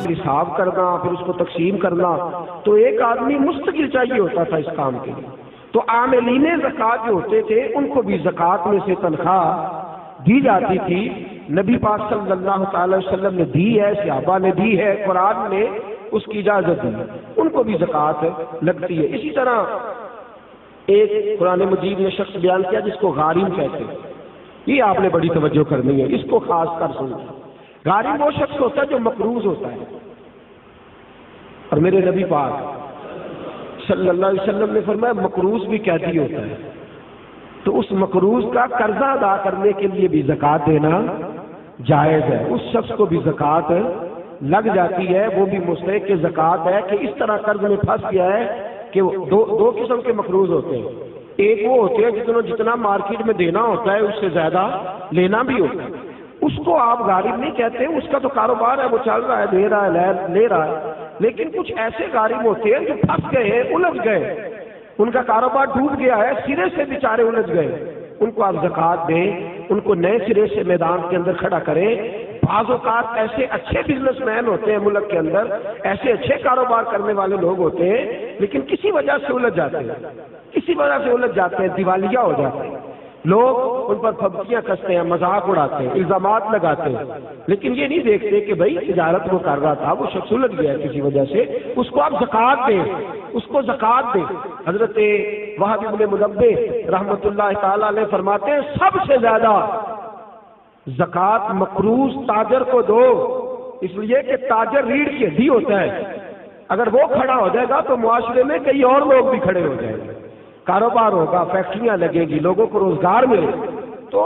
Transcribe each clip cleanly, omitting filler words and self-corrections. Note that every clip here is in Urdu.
پھر حساب کرنا، پھر اس کو تقسیم کرنا، تو ایک آدمی مستقل چاہیے ہوتا تھا اس کام کے لیے۔ تو عاملین زکوٰۃ جو ہوتے تھے ان کو بھی زکوٰۃ میں سے تنخواہ دی جاتی تھی۔ نبی پاک صلی اللہ تعالی وسلم نے دی ہے، صحابہ نے دی ہے، قرآن نے اس کی اجازت دی، ان کو بھی زکوٰۃ لگتی ہے۔ اسی طرح ایک قرآن مجید نے شخص بیان کیا جس کو غارم کہتے ہیں، یہ آپ نے بڑی توجہ کرنی ہے، اس کو خاص کر سنیں۔ غارم وہ شخص ہوتا ہے جو مقروض ہوتا ہے، اور میرے نبی پاک صلی اللہ علیہ وسلم نے فرمایا مقروض بھی قیدی ہوتا ہے، تو اس مقروض کا قرضہ ادا کرنے کے لیے بھی زکوٰۃ دینا جائز ہے، اس شخص کو بھی زکوٰۃ لگ جاتی ہے، وہ بھی مستحق زکوٰۃ ہے کہ اس طرح قرض میں پھنس گیا ہے کہ دو قسم کے مقروض ہوتے ہیں، ایک وہ ہوتے ہیں جتنا مارکیٹ میں دینا ہوتا ہے اس سے زیادہ لینا بھی ہوتا ہے، اس کو آپ غارب نہیں کہتے، اس کا تو کاروبار ہے، وہ چل رہا ہے، دے رہا ہے، لے رہا ہے۔ لیکن کچھ ایسے غارب ہوتے ہیں جو پھنس گئے ہیں، الجھ گئے، ان کا کاروبار ڈوب گیا ہے، سرے سے بیچارے الجھ گئے، ان کو آپ زکوٰۃ دیں، ان کو نئے سرے سے میدان کے اندر کھڑا کریں۔ بعض اوقات ایسے اچھے بزنس مین ہوتے ہیں ملک کے اندر، ایسے اچھے کاروبار کرنے والے لوگ ہوتے ہیں، لیکن کسی وجہ سے الجھ جاتے ہیں، دیوالیہ ہو جاتے ہیں، لوگ ان پر پھبتیاں کستے ہیں، مذاق اڑاتے ہیں، الزامات لگاتے ہیں، لیکن یہ نہیں دیکھتے کہ بھائی تجارت وہ کر رہا تھا، وہ شخص الجھ گیا کسی وجہ سے، اس کو آپ زکوٰۃ دیں، زکوٰۃ دیں۔ حضرت وہب بن منبہ رحمۃ اللہ تعالی علیہ فرماتے ہیں سب سے زیادہ زکوٰۃ مقروض تاجر کو دو، اس لیے کہ تاجر ریڑھ کی ہڈی ہوتا ہے، اگر وہ کھڑا ہو جائے گا تو معاشرے میں کئی اور لوگ بھی کھڑے ہو جائیں گے، کاروبار ہوگا، فیکٹریاں لگے گی، لوگوں کو روزگار ملے، تو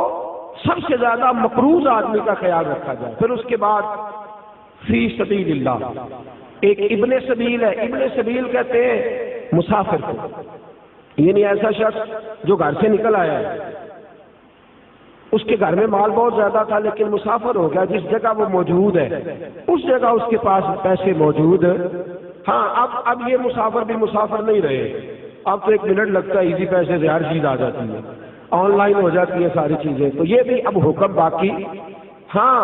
سب سے زیادہ مقروض آدمی کا خیال رکھا جائے۔ پھر اس کے بعد فی سبیل اللہ، ایک ابن سبیل ہے، ابن سبیل کہتے ہیں مسافر کو، یعنی ایسا شخص جو گھر سے نکل آیا ہے، اس کے گھر میں مال بہت زیادہ تھا لیکن مسافر ہو گیا، جس جگہ وہ موجود ہے اس جگہ اس کے پاس پیسے موجود، ہاں اب یہ مسافر بھی مسافر نہیں رہے، اب تو 1 منٹ لگتا ہے، ایزی پیسے سے ہر چیز آ جاتی ہے، آن لائن ہو جاتی ہے ساری چیزیں، تو یہ بھی اب حکم باقی۔ ہاں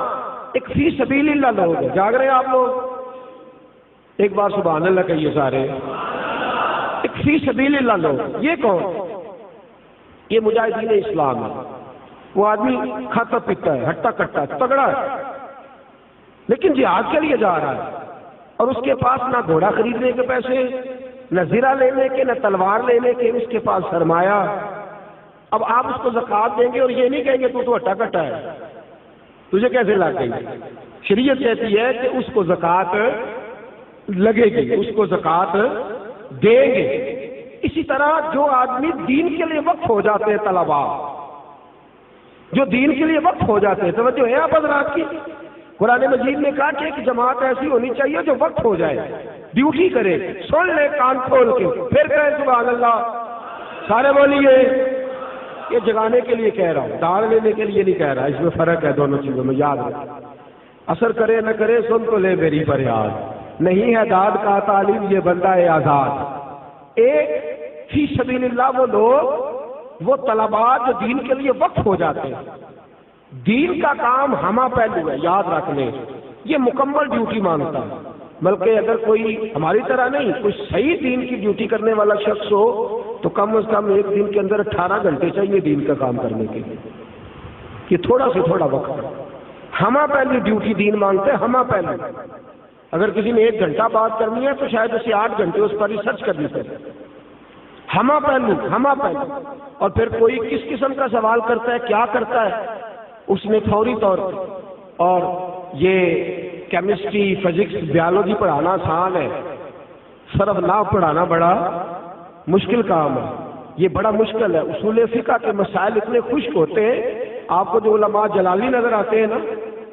ایک فی سبیل اللہ لوگ ہیں، جاگ رہے ہیں آپ لوگ، ایک بار سبحان اللہ کہیے سارے، ایک فی سبیل اللہ لوگ، یہ کون؟ یہ مجاہدین اسلام ہے، وہ آدمی کھاتا پیتا ہے، ہٹا کٹا تگڑا ہے، لیکن جہاد کے لیے جا رہا ہے، اور اس کے پاس نہ گھوڑا خریدنے کے پیسے، نہ زرہ لینے کے، نہ تلوار لینے کے، اس کے پاس سرمایہ۔ اب آپ اس کو زکوٰۃ دیں گے اور یہ نہیں کہیں گے تو ہٹا کٹا ہے، تجھے کیسے لگ گئی؟ شریعت کہتی ہے کہ اس کو زکوٰۃ لگے گی، اس کو زکوٰۃ دیں گے۔ اسی طرح جو آدمی دین کے لیے وقف ہو جاتے ہیں، طلباء جو دین کے لیے وقف ہو جاتے ہیں، توجہ ہے آپ حضرات کی، قرآن مجید نے کہا کہ ایک جماعت ایسی ہونی چاہیے جو وقف ہو جائے، ڈیوٹی کرے، سن لے کان کھول کے، پھر کہے سبحان اللہ، سارے بولیے۔ یہ جگانے کے لیے کہہ رہا ہوں، داڑ لینے کے لیے نہیں کہہ رہا، اس میں فرق ہے دونوں چیزوں میں، یاد رکھ۔ اثر کرے نہ کرے سن تو لے میری فریاد، نہیں ہے داد کا تعلیم یہ بندہ ہے آزاد۔ ایک فی سبیل اللہ وہ لوگ، وہ طلباء جو دین کے لیے وقف ہو جاتے ہیں، دین کا کام ہمہ پہلو ہے، یاد رکھ لیں، یہ مکمل ڈیوٹی مانگتا ہے، بلکہ اگر کوئی ہماری طرح نہیں، کوئی صحیح دین کی ڈیوٹی کرنے والا شخص ہو تو کم از کم ایک دن کے اندر 18 گھنٹے چاہیے دین کا کام کرنے کے لیے، یہ تھوڑا سے تھوڑا وقت ہے۔ ہمہ پہلو ڈیوٹی دین مانگتے ہیں، ہمہ پہلو۔ اگر کسی نے 1 گھنٹہ بات کرنی ہے تو شاید اسے 8 گھنٹے اس پر ریسرچ کرنی پڑے، ہمہ پہلو۔ اور پھر کوئی کس قسم کا سوال کرتا ہے، کیا کرتا ہے، اس نے فوری طور پر، اور یہ کیمسٹری، فزکس، بیالوجی پڑھانا آسان ہے، صرف نحو پڑھانا بڑا مشکل کام ہے، یہ بڑا مشکل ہے۔ اصول فقہ کے مسائل اتنے خشک ہوتے ہیں، آپ کو جو علماء جلالی نظر آتے ہیں نا،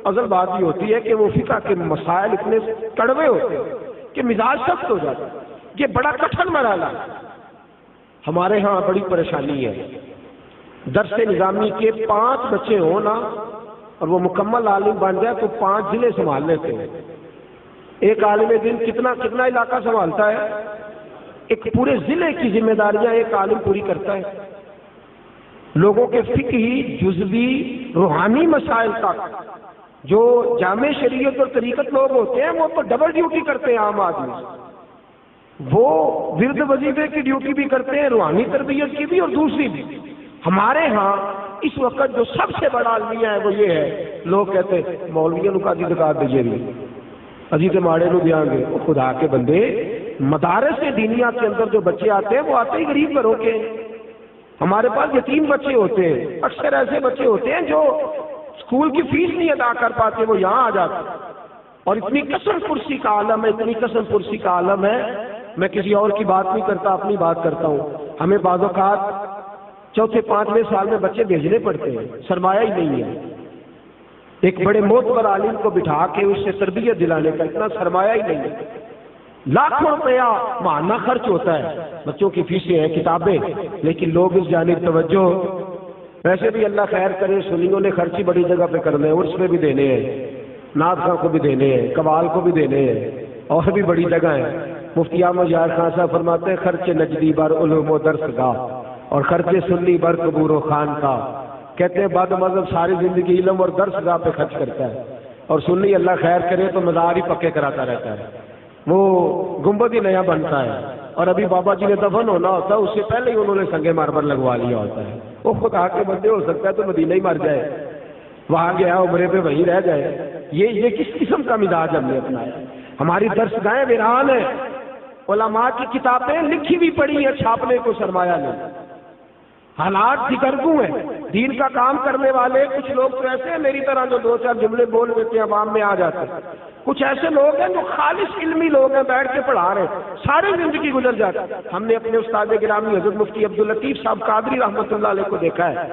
اصل بات یہ ہوتی ہے کہ وہ فقہ کے مسائل اتنے کڑوے ہوتے ہیں کہ مزاج سخت ہو جاتا ہے، یہ بڑا کٹھن مرحلہ ہے۔ ہمارے ہاں بڑی پریشانی ہے، درس نظامی کے 5 بچے ہوں نا اور وہ مکمل عالم بن جائے تو 5 ضلع سنبھال لیتے ہیں۔ ایک عالم دین کتنا علاقہ سنبھالتا ہے؟ ایک پورے ضلع کی ذمہ داریاں ایک عالم پوری کرتا ہے، لوگوں کے فقہی، جزوی، روحانی مسائل تک جو جامع شریعت اور طریقت لوگ ہوتے ہیں وہ تو ڈبل ڈیوٹی کرتے ہیں عام آدمی، وہ ورد وظیفے کی ڈیوٹی بھی کرتے ہیں، روحانی تربیت کی بھی اور دوسری بھی۔ ہمارے ہاں اس وقت جو سب سے بڑا المیہ ہے وہ یہ ہے، لوگ کہتے ہیں مولویوں کا ادھی زکات دیجیے بھی ابھی تو ماڑے نو دیاں گے۔ وہ خدا کے بندے، مدارس دینیا کے اندر جو بچے آتے ہیں وہ آتے ہی غریب گھروں کے۔ ہمارے پاس یتیم بچے ہوتے ہیں، اکثر ایسے بچے ہوتے ہیں جو اسکول کی فیس نہیں ادا کر پاتے، وہ یہاں آ جاتے ہیں۔ اور اتنی قسم پرسی کا عالم ہے، اتنی قسم پرسی کا عالم ہے، میں کسی اور کی بات نہیں کرتا، اپنی بات کرتا ہوں۔ ہمیں بعض اوقات چوتھے پانچویں سال میں بچے بھیجنے پڑتے ہیں، سرمایہ ہی نہیں ہے۔ ایک بڑے معتبر عالم کو بٹھا کے اس سے تربیت دلانے کا اتنا سرمایہ ہی نہیں ہے، لاکھوں روپیہ ماہانہ خرچ ہوتا ہے، بچوں کی فیسیں ہیں، کتابیں، لیکن لوگ اس جانب توجہ، ویسے بھی اللہ خیر کرے، سنیوں نے خرچی بڑی جگہ پہ کرنے ہیں، عرس پہ بھی دینے ہیں، نعت خواں کو بھی دینے ہیں، قوال کو بھی دینے ہیں، اور بھی بڑی جگہ ہے۔ مفتی احمد یار خان صاحب فرماتے ہیں خرچ نجدی بر علوم و درس گاہ اور خرچ سنی بر قبور و خان کا۔ کہتے ہیں بعد مذہب ساری زندگی علم اور درس گاہ پہ خرچ کرتا ہے، اور سنی اللہ خیر کرے تو مزار ہی پکے کراتا رہتا ہے، وہ گنبد ہی نیا بنتا ہے، اور ابھی بابا جی نے دفن ہونا ہوتا ہے اس سے پہلے ہی انہوں نے سنگ ماربل لگوا لیا ہوتا ہے۔ وہ خدا کے بندے، ہو سکتا ہے تو مدینہ ہی مر جائے، وہاں گیا عمرے پہ وہیں رہ جائے۔ یہ کس قسم کا مزاج ہم نے اپنایا؟ ہماری درس گاہیں ویران ہیں، علماء کی کتابیں لکھی بھی پڑی ہیں، چھاپنے کو سرمایہ نہیں، حالات ذکرگو ہیں۔ دین کا کام کرنے والے کچھ لوگ تو ایسے ہیں میری طرح جو دو چار جملے بول دیتے ہیں، عوام میں آ جاتے ہیں، کچھ ایسے لوگ ہیں جو خالص علمی لوگ ہیں، بیٹھ کے پڑھا رہے ہیں، ساری زندگی گزر جاتی ہے۔ ہم نے اپنے استاد گرامی حضرت مفتی عبداللطیف صاحب قادری رحمۃ اللہ علیہ کو دیکھا ہے،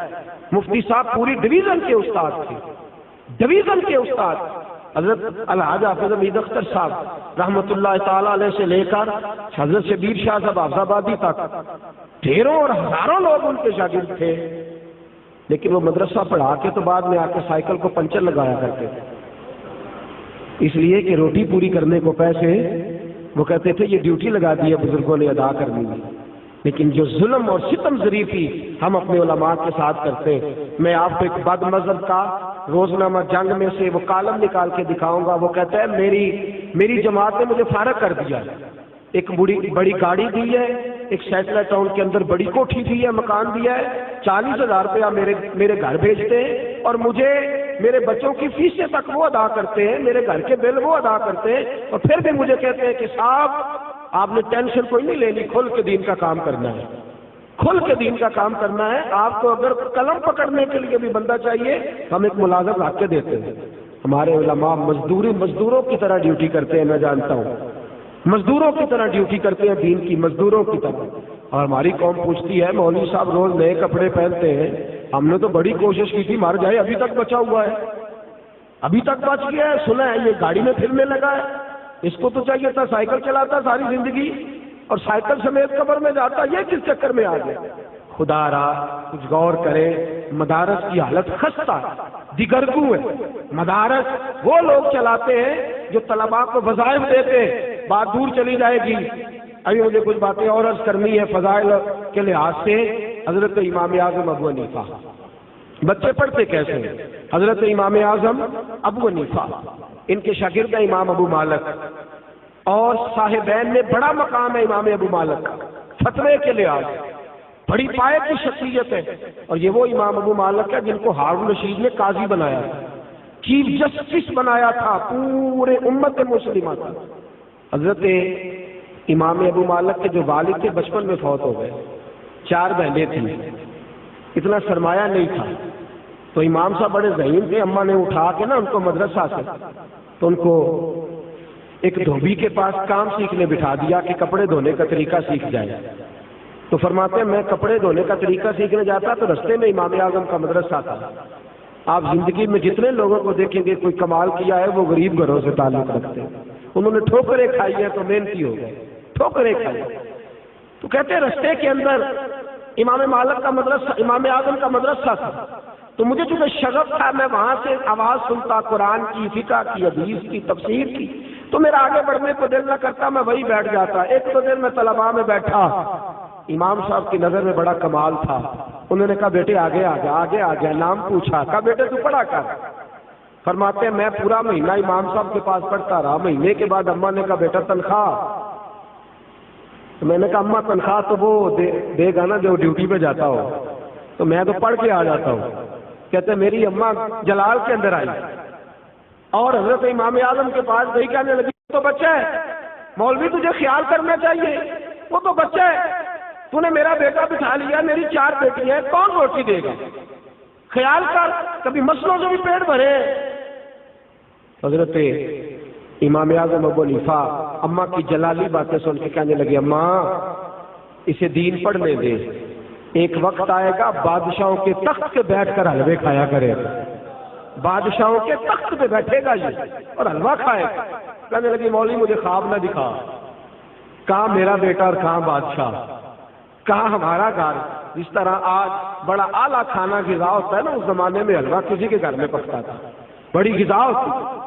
مفتی صاحب پوری ڈویژن کے استاد تھے، ڈویژن کے استاد۔ حضرت الحاج حافظ حمید اختر صاحب رحمۃ اللہ تعالیٰ علیہ سے لے کر حضرت شبیر شاہ صاحب حافظ آبادی تک ڈھیروں اور ہزاروں لوگ ان کے شاگرد تھے، لیکن وہ مدرسہ پڑھا کے تو بعد میں آ کے سائیکل کو پنچر لگایا کرتے تھے، اس لیے کہ روٹی پوری کرنے کو پیسے، وہ کہتے تھے یہ ڈیوٹی لگا دی ہے بزرگوں نے ادا کرنی ہے۔ لیکن جو ظلم اور ستم ظریفی ہم اپنے علماء کے ساتھ کرتے، میں آپ کو ایک بد مذہب کا روزنامہ جنگ میں سے وہ کالم نکال کے دکھاؤں گا۔ وہ کہتا ہے میری جماعت نے مجھے فارغ کر دیا، ایک بڑی گاڑی دی ہے، ایک سیٹلائٹ ٹاؤن کے اندر بڑی کوٹھی دی ہے، مکان دیا ہے، 40,000 روپیہ میرے گھر بھیجتے ہیں، اور مجھے میرے بچوں کی فیسیں تک وہ ادا کرتے ہیں، میرے گھر کے بل وہ ادا کرتے ہیں، اور پھر بھی مجھے کہتے ہیں کہ صاحب آپ نے ٹینشن کوئی نہیں لینی، کھل کے دین کا کام کرنا ہے، کھل کے دین کا کام کرنا ہے۔ آپ کو اگر قلم پکڑنے کے لیے بھی بندہ چاہیے، ہم ایک ملازم رکھ کے دیتے ہیں۔ ہمارے علماء مزدوروں کی طرح ڈیوٹی کرتے ہیں، میں جانتا ہوں، مزدوروں کی طرح ڈیوٹی کرتے ہیں، دین کی مزدوروں کی طرح۔ اور ہماری قوم پوچھتی ہے مولوی صاحب روز نئے کپڑے پہنتے ہیں، ہم نے تو بڑی کوشش کی تھی مر جائے، ابھی تک بچا ہوا ہے، ابھی تک بچ گیا ہے، سنا ہے یہ گاڑی میں پھرنے لگا ہے، اس کو تو چاہیے تھا سائیکل چلاتا ساری زندگی اور سائیکل سمیت قبر میں جاتا، یہ کس چکر میں آ گیا؟ خدا را کچھ غور کرے، مدارس کی حالت خستہ دگرگو ہے۔ مدارس وہ لوگ چلاتے ہیں جو طلباء کو وظائف دیتے ہیں، بات دور چلی جائے گی، ابھی مجھے کچھ باتیں اور عرض کرنی ہے فضائل کے لحاظ سے۔ حضرت امام اعظم ابو حنیفہ، بچے پڑھتے کیسے ہیں؟ حضرت امام اعظم ابو حنیفہ، ان کے شاگرد ہیں امام ابو مالک، اور صاحبین میں بڑا مقام ہے امام ابو مالک کا فتوے کے لحاظ، بڑی پائے کی شخصیت ہے۔ اور یہ وہ امام ابو مالک ہے جن کو ہارون رشید نے قاضی بنایا، چیف جسٹس بنایا تھا پورے امت مسلمہ کا۔ حضرت امام ابو مالک کے جو والد تھے بچپن میں فوت ہو گئے، 4 بہنیں تھیں، اتنا سرمایہ نہیں تھا، تو امام صاحب بڑے ذہین تھے، اماں نے اٹھا کے نا ان کو مدرسہ سے، تو ان کو ایک دھوبی کے پاس کام سیکھنے بٹھا دیا کہ کپڑے دھونے کا طریقہ سیکھ جائے۔ تو فرماتے ہیں میں کپڑے دھونے کا طریقہ سیکھنے جاتا تو رستے میں امام اعظم کا مدرسہ تھا۔ آپ زندگی میں جتنے لوگوں کو دیکھیں گے کوئی کمال کیا ہے وہ غریب گھروں سے تعلق رکھتے ہیں، انہوں نے ٹھوکریں کھائی ہیں تو محنتی ہو گئے، ٹھوکریں کھائی۔ تو کہتے ہیں رستے کے اندر امام مالک کا مدرسہ، امام اعظم کا مدرسہ تھا، تو مجھے چونکہ شغف تھا، میں وہاں سے آواز سنتا قرآن کی، فقہ کی، حدیث کی، تفسیر کی، تو میرا آگے بڑھنے کو دل نہ کرتا، میں وہی بیٹھ جاتا۔ ایک دو دن میں طلباء میں بیٹھا، امام صاحب کی نظر میں بڑا کمال تھا، انہوں نے کہا بیٹے آگے آ جا، آگے آ جا، نام پوچھا، کہا بیٹے تو پڑھا کر، فرماتے ہیں میں پورا مہینہ امام صاحب کے پاس پڑھتا رہا، مہینے کے بعد اماں نے کہا بیٹا تنخواہ، تو میں نے کہا اماں تنخواہ تو وہ دے گا نا جو ڈیوٹی پہ جاتا ہو، تو میں تو پڑھ کے آ جاتا ہوں۔ کہتے ہیں میری اماں جلال کے اندر آئی اور حضرت امام اعظم کے پاس گئی، کہنے لگی تو بچہ ہے مولوی، تجھے خیال کرنا چاہیے، وہ تو بچہ ہے، تو نے میرا بیٹا بٹھا لیا، میری 4 بیٹی ہیں، کون روٹی دے گا، خیال کر، کبھی مسلوں سے بھی پیٹ بھرے۔ حضرت امام اعظم ابو حنیفہ اماں کی جلالی باتیں سن کے کہنے لگے اماں اسے دین پڑھنے دے، ایک وقت آئے گا بادشاہوں کے تخت پہ بیٹھ کر حلوے کھایا کرے گا، بادشاہوں کے تخت پہ بیٹھے گا یہ اور حلوہ کھائے گا۔ کہنے لگی مولوی مجھے خواب نہ دکھا، کہاں میرا بیٹا اور کہاں بادشاہ، کہاں ہمارا گھر۔ جس طرح آج بڑا اعلیٰ کھانا غذا ہوتا ہے نا، اس زمانے میں حلوہ کسی کے گھر میں پکتا تھا، بڑی غذا ہوتی۔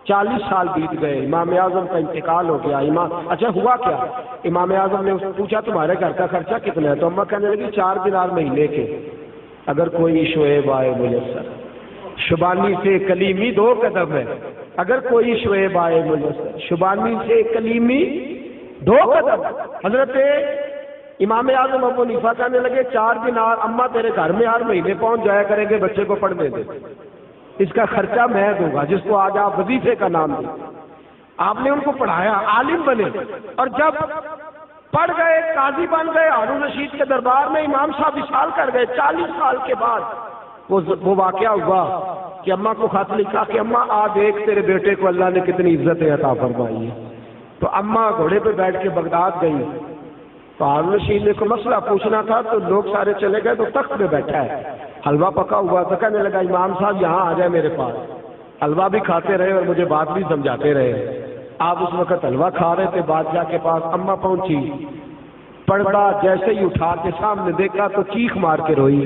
40 سال بیت گئے، امام اعظم کا انتقال ہو گیا۔ اچھا ہوا کیا؟ امام اعظم نے پوچھا تمہارے گھر کا خرچہ کتنا ہے؟ تو اماں کہنے لگی 4 دینار مہینے کے، اگر کوئی شعیب آئے میسر، شبانی سے کلیمی 2 قدم ہے، اگر کوئی شعیب آئے میسر، شبانی سے کلیمی 2 قدم۔ حضرت امام اعظم ابو حنیفہ کہنے لگے 4 دینار اماں تیرے گھر میں ہر مہینے پہنچ جایا کریں گے، بچے کو پڑھنے دے، اس کا خرچہ میں دوں گا، جس کو آج آپ وظیفے کا نام دیں۔ آپ نے ان کو پڑھایا، عالم بنے، اور جب پڑھ گئے، قاضی بن گئے، ہارون رشید کے دربار میں امام صاحب وصال کر گئے۔ 40 سال کے بعد وہ واقعہ ہوا کہ اماں کو خط لکھا کہ اماں آ دیکھ تیرے بیٹے کو اللہ نے کتنی عزت عطا فرمائی ہے۔ تو اماں گھوڑے پہ بیٹھ کے بغداد گئی، تو ہارون رشید نے کوئی مسئلہ پوچھنا تھا، تو لوگ سارے چلے گئے، تو تخت پہ بیٹھا ہے، حلوہ پکا ہوا تھا۔ کہنے لگا امام صاحب یہاں آ جائے میرے پاس، حلوہ بھی کھاتے رہے اور مجھے بات بھی سمجھاتے رہے۔ آپ اس وقت حلوہ کھا رہے تھے، بادشاہ کے پاس اماں پہنچی، پردہ جیسے ہی اٹھا کے سامنے دیکھا تو چیخ مار کے روئی۔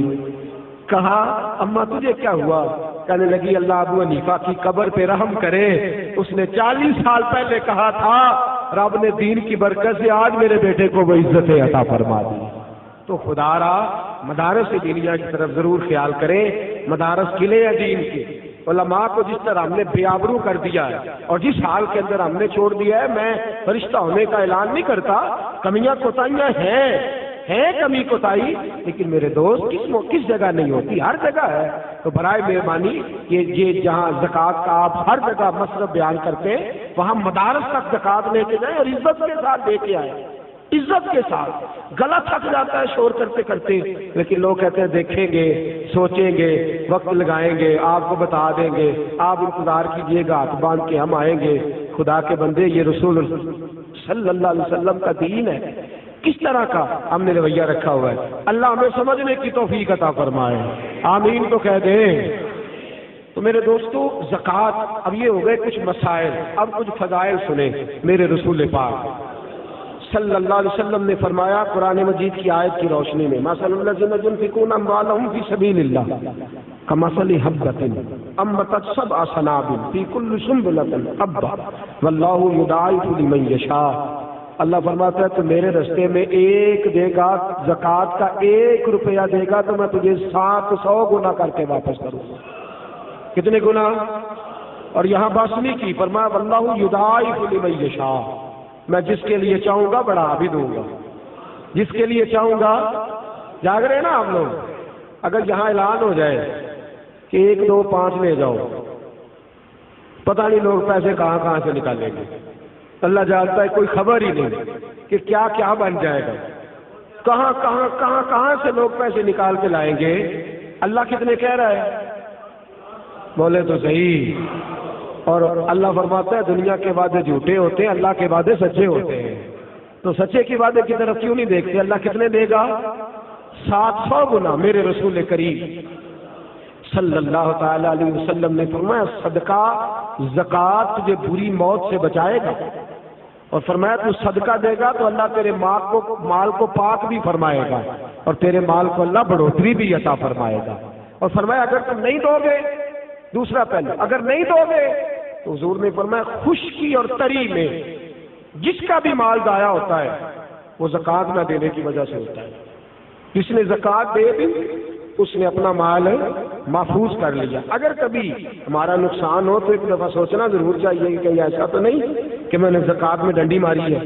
کہا اماں تجھے کیا ہوا؟ کہنے لگی اللہ ابو حنیفہ کی قبر پہ رحم کرے، اس نے 40 سال پہلے کہا تھا رب نے دین کی برکت سے آج میرے بیٹے کو وہ عزت عطا فرما دی۔ تو خدا را مدارس دینیا کی طرف ضرور خیال کریں، مدارس قلعے ہیں دین کے۔ علماء کو جس طرح ہم نے بے آبرو کر دیا ہے اور جس حال کے اندر ہم نے چھوڑ دیا ہے، میں فرشتہ ہونے کا اعلان نہیں کرتا، کمیاں کوتاہیاں ہیں کمی کوتاہی، لیکن میرے دوست کس جگہ نہیں ہوتی، ہر جگہ ہے۔ تو برائے مہربانی یہ جہاں زکوٰۃ کا آپ ہر جگہ مصرف بیان کرتے ہیں، وہاں مدارس تک زکوٰۃ لے کے جائیں اور عزت کے ساتھ لے کے آئیں، عزت کے ساتھ۔ گلا تھک جاتا ہے شور کرتے کرتے، لیکن لوگ کہتے ہیں دیکھیں گے، سوچیں گے، وقت لگائیں گے، آپ کو بتا دیں گے، آپ انتظار کیجئے گا، ہاتھ باندھ کے ہم آئیں گے۔ خدا کے بندے، یہ رسول صلی اللہ علیہ وسلم کا دین ہے، کس طرح کا ہم نے رویہ رکھا ہوا ہے۔ اللہ ہمیں سمجھنے کی توفیق عطا فرمائے، آمین تو کہہ دیں۔ تو میرے دوستو زکوٰۃ، اب یہ ہو گئے کچھ مسائل، اب کچھ فضائل سنیں میرے رسول پاک صلی اللہ علیہ وسلم نے فرمایا قرآن مجید کی آیت کی روشنی میں، مثل الذین ينفقون اموالهم فی سبیل اللہ کمثل حبۃ انبتت سبع سنابل فی کل سنبلۃ حبۃ واللہ یضاعف لمن یشاء۔ اللہ فرماتا ہے تو میرے رستے میں ایک دے گا، زکوٰۃ کا 1 روپیہ دے گا تو میں تجھے 700 گنا کر کے واپس کروں گا۔ کتنے گنا؟ اور یہاں بس نہیں کی، فرمایا واللہ یضاعف لمن یشاء، میں جس کے لیے چاہوں گا بڑھا بھی دوں گا، جس کے لیے چاہوں گا۔ جاگ رہے ہیں نا آپ لوگ؟ اگر یہاں اعلان ہو جائے کہ 1 2 5 لے جاؤ، پتہ نہیں لوگ پیسے کہاں کہاں سے نکالیں گے، اللہ جانتا ہے، کوئی خبر ہی نہیں کہ کیا کیا بن جائے گا، کہاں سے لوگ پیسے نکال کے لائیں گے۔ اللہ کتنے کہہ رہا ہے؟ بولے تو صحیح۔ اور اللہ فرماتا ہے دنیا کے وعدے جھوٹے ہوتے ہیں، اللہ کے وعدے سچے ہوتے ہیں۔ تو سچے کے وعدے کی طرف کیوں نہیں دیکھتے؟ اللہ کتنے دے گا؟ 700 گنا۔ میرے رسول کریم صلی اللہ تعالی علیہ وسلم نے فرمایا صدقہ زکوٰۃ تجھے بری موت سے بچائے گا، اور فرمایا تو صدقہ دے گا تو اللہ تیرے مال کو پاک بھی فرمائے گا، اور تیرے مال کو اللہ بڑھوتری بھی عطا فرمائے گا۔ اور فرمایا اگر تم نہیں دو گے، دوسرا پہلو، اگر نہیں دو گے تو حضور نے فرمایا خشکی اور تری میں جس کا بھی مال ضائع ہوتا ہے وہ زکوٰۃ نہ دینے کی وجہ سے ہوتا ہے۔ جس نے زکوٰۃ دے دی اس نے اپنا مال محفوظ کر لیا. اگر کبھی ہمارا نقصان ہو تو ایک دفعہ سوچنا ضرور چاہیے کہ کہیں ایسا تو نہیں کہ میں نے زکوٰۃ میں ڈنڈی ماری ہے.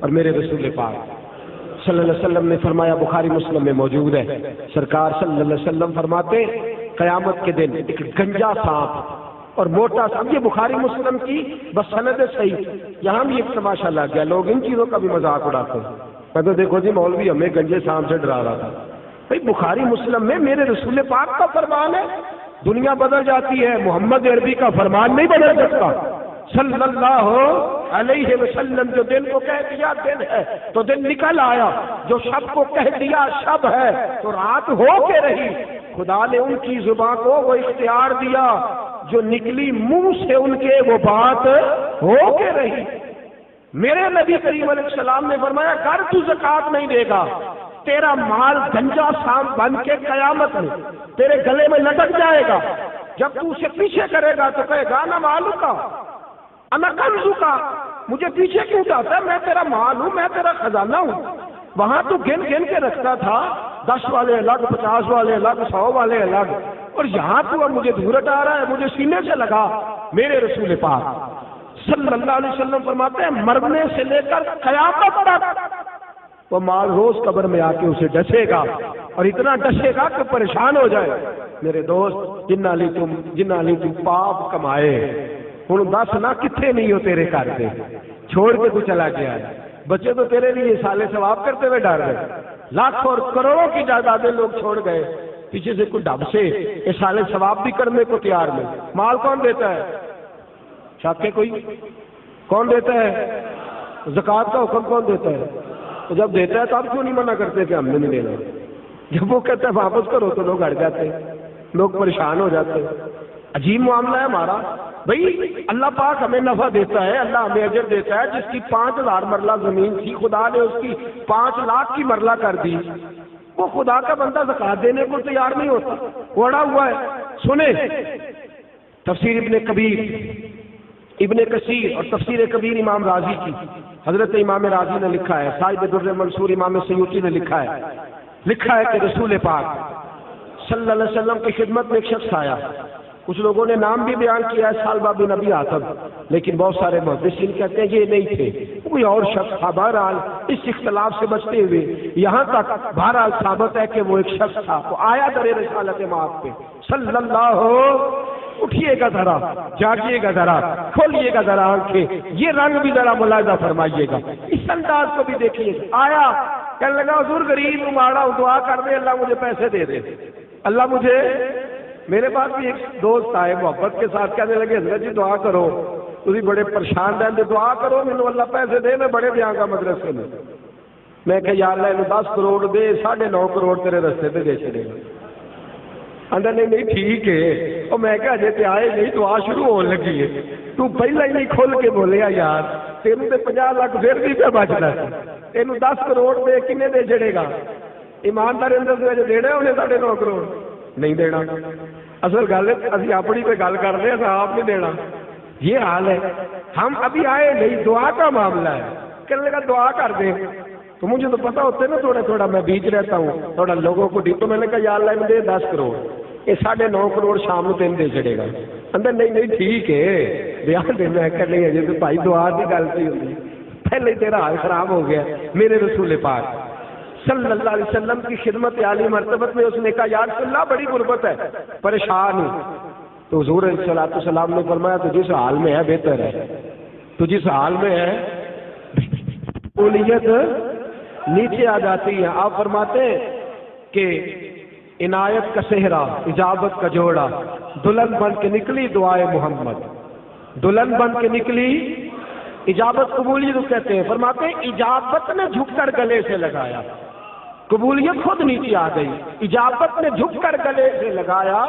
اور میرے رسول پاک صلی اللہ علیہ وسلم نے فرمایا، بخاری مسلم میں موجود ہے، سرکار صلی اللہ علیہ وسلم فرماتے قیامت کے دن ایک گنجا سانپ اور موٹا سانپ، یہ بخاری مسلم کی بس سند صحیح. یہاں بھی ایک تماشا لگ گیا، لوگ ان چیزوں کا بھی مذاق اڑاتے ہیں. میں تو دیکھو جی مولوی ہمیں گنجے سانپ سے ڈرا رہا تھا. بھائی بخاری مسلم میں میرے رسول پاک کا فرمان ہے. دنیا بدل جاتی ہے، محمد عربی کا فرمان نہیں بدل سکتا صلی اللہ علیہ وسلم. جو دن کو کہہ دیا دن ہے تو دن نکل آیا، جو شب کو کہہ دیا شب ہے تو رات ہو کے رہی. خدا نے ان کی زبان کو وہ اختیار دیا، جو نکلی منہ سے ان کے وہ بات ہو کے رہی. میرے نبی کریم علیہ السلام نے فرمایا اگر تو زکوٰۃ نہیں دے گا تیرا مال گنجا سانپ بن کے قیامت میں تیرے گلے میں لٹک جائے گا. جب تو اسے پیچھے کرے گا تو کہے گا نا مالو کا انا کنزو کا، مجھے پیچھے کیوں جاتا ہے، میں تیرا مال ہوں، میں تیرا خزانہ ہوں. وہاں تو گن گن کے رکھتا تھا، 10 والے الگ، 50 والے الگ، 100 والے الگ، اور یہاں تو اب مجھے دور ہٹا رہا ہے، مجھے سینے سے لگا. میرے رسول پاک صلی اللہ علیہ وسلم فرماتے ہیں مرنے سے لے کر قیامت تک وہ مال روز قبر میں آ کے اسے ڈسے گا، اور اتنا ڈسے گا کہ پریشان ہو جائے. میرے دوست جنہ لی تم پاپ کمائے ہوں دس نہ کتنے نہیں ہو تیرے گھر دے، چھوڑ کے تو چلا گیا ہے. بچے تو تیرے لیے سالے ثواب کرتے ہوئے ڈر رہے، لاکھوں اور کروڑوں کی جائیدادیں لوگ چھوڑ گئے، پیچھے سے کوئی ڈب سے یہ سالے ثواب بھی کرنے کو تیار نہیں. مال کون دیتا ہے؟ شاکے کوئی کون دیتا ہے؟ زکوٰۃ کا حکم کون دیتا ہے؟ تو جب دیتا ہے تو آپ کیوں نہیں منع کرتے کہ ہم نے نہیں دینا؟ جب وہ کہتا ہے واپس کرو تو لوگ ہٹ جاتے ہیں، لوگ پریشان ہو جاتے ہیں. عجیب معاملہ ہے ہمارا. بھائی اللہ پاک ہمیں نفع دیتا ہے، اللہ ہمیں اجر دیتا ہے. جس کی 5000 مرلہ زمین تھی خدا نے اس کی 5 لاکھ کی مرلہ کر دی. وہ خدا کا بندہ زکوٰۃ دینے کو تیار نہیں ہوتا، اڑا ہوا ہے. سنیں تفسیر ابن کثیر اور تفسیر کبیر امام راضی کی، حضرت امام راضی نے لکھا ہے، صاحب در منصور امام سیوطی نے لکھا ہے کہ رسول پاک صلی اللہ علیہ وسلم کی خدمت میں ایک شخص آیا. کچھ لوگوں نے نام بھی بیان کیا ہے سالبہ بن نبی حاتم، لیکن بہت سارے محدثین کہتے ہیں یہ نہیں تھے، کوئی اور شخص تھا. بہرحال اس اختلاف سے بچتے ہوئے یہاں تک بہرحال ثابت ہے کہ وہ ایک شخص تھا. وہ آیا در رسالت مآب پہ صلی اللہ. اٹھیے گا ذرا، جاگیے گا ذرا، کھولیے گا ذرا آنکھیں، یہ رنگ بھی ذرا ملاحظہ فرمائیے گا، اس انداز کو بھی دیکھیے گا. آیا کہنے لگا حضور غریب ہوں، ماڑا ہوں، دعا کر دے اللہ مجھے پیسے دے دے، اللہ مجھے. میرے پاس بھی ایک دوست آئے محبت کے ساتھ کہنے لگے حضرت جی دعا کرو، تھی بڑے پریشان رہتے، دعا کرو مینوں اللہ پیسے دے، میں بڑے دیاں گا مدرسے میں. میں کہ یا اللہ انہوں 10 کروڑ دے، 9.5 کروڑ تیرے رستے پہ دے چھڑے گا. اندر نہیں ٹھیک ہے. اور میں کہ اجے تے آئے نہیں، دعا شروع ہونے لگی ہے، تو پہلا ہی نہیں کھول کے بولیا یار تینوں تے 50 لاکھ پھر بھی پہ بچنا، تینوں 10 کروڑ دے کنے دے چھڑے گا؟ ایماندار اندر سے دینا انہیں 9.5 کروڑ نہیں دینا. اصل گل ابھی اپنی پہ گل کر رہے ہیں، آپ نہیں دینا. یہ حال ہے. ہم ابھی آئے نہیں، دعا کا معاملہ ہے. کہنے لگا دعا کر دیں. تو مجھے تو پتا ہوتا ہے نا تھوڑا تھوڑا میں بیچ رہتا ہوں تھوڑا لوگوں کو ڈی. تو میں نے کہا یا اللہ دے 10 کروڑ، یہ 9.5 کروڑ شام کو تین دے چڑے گا. اندر نہیں ٹھیک ہے بیان دے. میں کہ نہیں ہے بھائی دعا کی گل سی ہوئی، پہلے ہی تیرا حال خراب ہو گیا. میرے رسول پاک صلی اللہ علیہ وسلم کی خدمت عالی مرتبت میں اس نے کہا یا رسول اللہ بڑی غربت ہے، پریشان ہوں. تو حضور علیہ الصلوۃ والسلام نے فرمایا تو جس حال میں ہے بہتر ہے، تو جس حال میں ہے قبولیت نیچے آ جاتی ہے. آپ فرماتے ہیں کہ عنایت کا صحرا، اجابت کا جوڑا، دلہن بن کے نکلی دعائے محمد، دلہن بن کے نکلی اجابت. قبولیت کہتے ہیں. فرماتے ہیں اجابت نے جھک کر گلے سے لگایا، قبولیت خود نیچے آ گئی. اجابت نے جھک کر گلے سے لگایا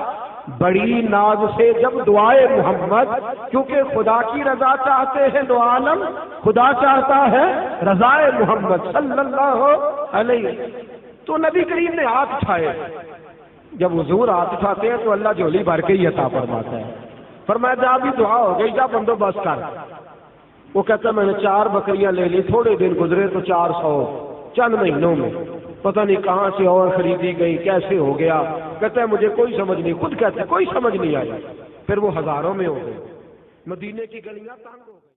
بڑی ناز سے جب دعائے محمد، کیونکہ خدا کی رضا چاہتے ہیں دو عالم، خدا چاہتا ہے رضائے محمد صلی اللہ علیہ. تو نبی کریم نے ہاتھ اٹھائے. جب حضور ہاتھ اٹھاتے ہیں تو اللہ جھولی بھر کے ہی عطا فرماتا ہے. فرمایا جا بھی دعا ہو گئی، جا بندوبست کر. وہ کہتا میں نے 4 بکریاں لے لی، تھوڑے دن گزرے تو 400 چند مہینوں میں، پتہ نہیں کہاں سے اور خریدی گئی، کیسے ہو گیا. کہتا ہے مجھے کوئی سمجھ نہیں، خود کہتا ہے کوئی سمجھ نہیں آئی، پھر وہ ہزاروں میں ہو گئے، مدینے کی گلیاں تنگ ہو گئی۔